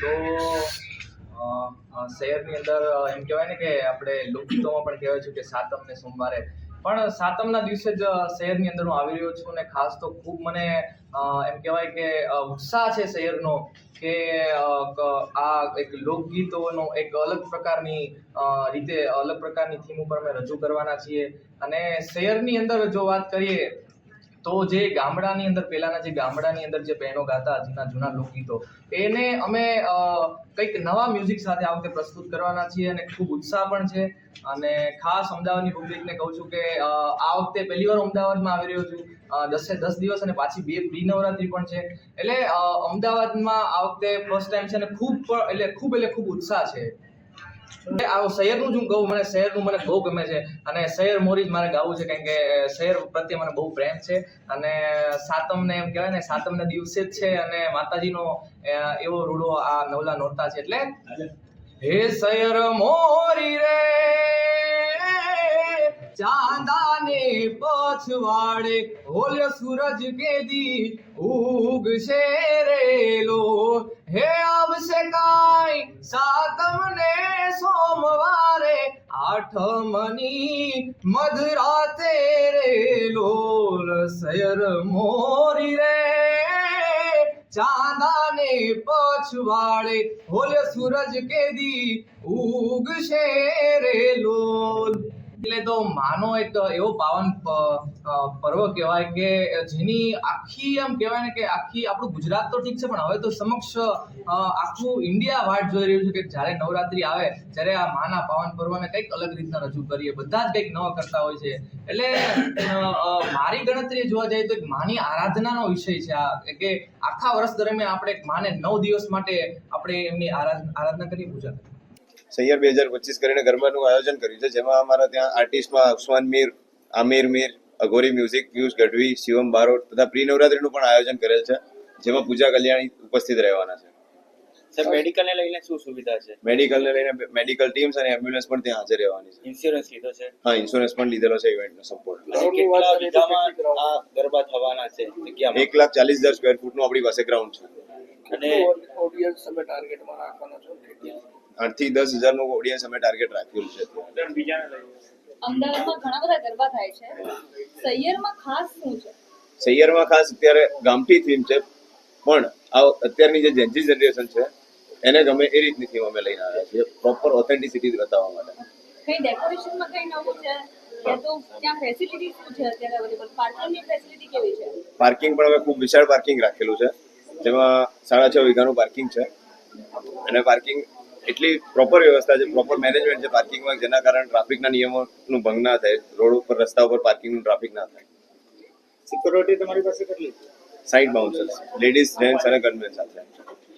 તો શહેરની અંદર એમ કહેવાય ને કે આપણે લોકગીતોમાં પણ કહેવાય છે કે સાતમને સોમવારે પણ સાતમના દિવસે જ શહેરની અંદર હું આવી રહ્યો છું અને ખાસ તો ખૂબ મને એમ કહેવાય કે ઉત્સાહ છે શહેરનો કે આ એક લોકગીતોનો એક અલગ પ્રકારની રીતે અલગ પ્રકારની થીમ ઉપર અમે રજૂ કરવાના છીએ. અને શહેરની અંદર જો વાત કરીએ તો જે ગામડાની અંદર પહેલાના જે ગામડાની અંદર જે બહેનો ગાતા જૂના લોકગીતો એને અમે કંઈક નવા મ્યુઝિક સાથે આ વખતે પ્રસ્તુત કરવાના છીએ અને ખૂબ ઉત્સાહ પણ છે. અને ખાસ અમદાવાદની પબ્લિકને કહું છું કે આ વખતે પહેલી વાર અમદાવાદમાં આવી રહ્યો છું. 10 દિવસ અને પાછી 2 પ્રી નવરાત્રી પણ છે. એટલે અમદાવાદમાં આ વખતે ફર્સ્ટ ટાઈમ છે અને ખૂબ ઉત્સાહ છે. આ શહેરનું જ હું કહું, મને શહેરનું મને બહુ ગમે છે અને શહેર મોરી જ મારે ગાવું છે કારણ કે શહેર પ્રત્યે મને બહુ પ્રેમ છે. અને સાતમને એમ કહેવાય ને સાતમના દિવસે જ છે અને માતાજીનો એવો રૂડો આ નવલા નોરતા છે. એટલે હે શહેર મોરી રે ચાંદાને પછવાડે હોલ્ય સૂરજ કેદી ઉગશે રેલો હે આવશે કાંઈ સાતમને સોમવારે આઠમની મધરાતે રે લોલ શહેર મોરી રે ચાંદાને પછવાડે હોલ્ય સૂરજ કેદી ઉગશે રે લોલ. એટલે તો માનો એક એવો પાવન પર્વ કહેવાય કે જેની આખી એમ કહેવાય ને કે આખી આપણું ગુજરાત તો ઠીક છે પણ હવે તો સમક્ષ આખું ઇન્ડિયા વાટ જોઈ રહ્યું છે કે જ્યારે નવરાત્રી આવે ત્યારે આ માના પાવન પર્વને કંઈક અલગ રીતના રજૂ કરીએ. બધા જ કંઈક નવા કરતા હોય છે. એટલે મારી ગણતરીએ જોવા જઈએ તો એક માની આરાધનાનો વિષય છે આ કે આખા વર્ષ દરમિયાન આપણે એક માને 9 દિવસ માટે આપણે એમની આરાધના કરીએ, પૂજા કરીએ. સૈયર 2025 કરીને ગરબાનું આયોજન કર્યું છે, જેમાં અમારા ત્યાં આર્ટિસ્ટમાં અક્ષવાન મીર, આમિર મીર, અઘોરી મ્યુઝિક, પિયુષ ગઢવી, શિવમ બારોટ તથા પ્રી નવરાત્રીનું પણ આયોજન કરેલ છે, જેમાં પૂજા કલ્યાણી ઉપસ્થિત રહેવાના છે. સર, મેડિકલને લઈને શું સુવિધા છે? મેડિકલને લઈને મેડિકલ ટીમ્સ અને એમ્બ્યુલન્સ પણ ત્યાં હાજર રહેવાની છે. ઇન્સ્યોરન્સ લીધો છે? હા, ઇન્સ્યોરન્સ પણ લીધેલો છે ઇવેન્ટનો સપોર્ટ. કેટલા વીઘામાં આ ગરબા થવાના છે જગ્યામાં? 1,40,000 સ્ક્વેર ફૂટનું આપણી પાસે ગ્રાઉન્ડ છે. અને ઓડિયન્સ તમે ટાર્ગેટમાં રાખવાનો છો? 8 થી 10,000 નું ઓડિયન્સ અમે ટાર્ગેટ રાખ્યું છે. અમદાવાદમાં ઘણા બધા ગરબા થાય છે, સૈયરમાં ખાસ શું છે? સૈયરમાં ખાસ અત્યારે ગામઠી થીમ છે, પણ આ અત્યારની જે જેન્જી જનરેશન છે એને ગમે એ રીતની થીમ અમે લઈને આવ્યા છીએ, પ્રોપર ઓથેન્ટિસિટી બતાવવા માટે. કઈ ડેકોરેશનમાં કઈ નવું છે યા તો ત્યાં ફેસિલિટી શું છે અત્યારે અવેલેબલ? પાર્કિંગની ફેસિલિટી કેવી છે? પાર્કિંગ પણ અમે ખૂબ વિશાળ પાર્કિંગ રાખેલું છે, જેમાં 6.5 વીઘાનું પાર્કિંગ છે અને પાર્કિંગ એટલી પ્રોપર વ્યવસ્થા છે, પ્રોપર મેનેજમેન્ટ છે પાર્કિંગમાં, જેના કારણે ટ્રાફિકના નિયમોનું ભંગ ના થાય, રોડ ઉપર રસ્તા ઉપર પાર્કિંગનું ટ્રાફિક ના થાય. સિક્યોરિટી તમારી પાસે કેટલી? 60 બાઉન્સર્સ, લેડીઝ, જેન્ટ્સ અને ગનમેન સાથે.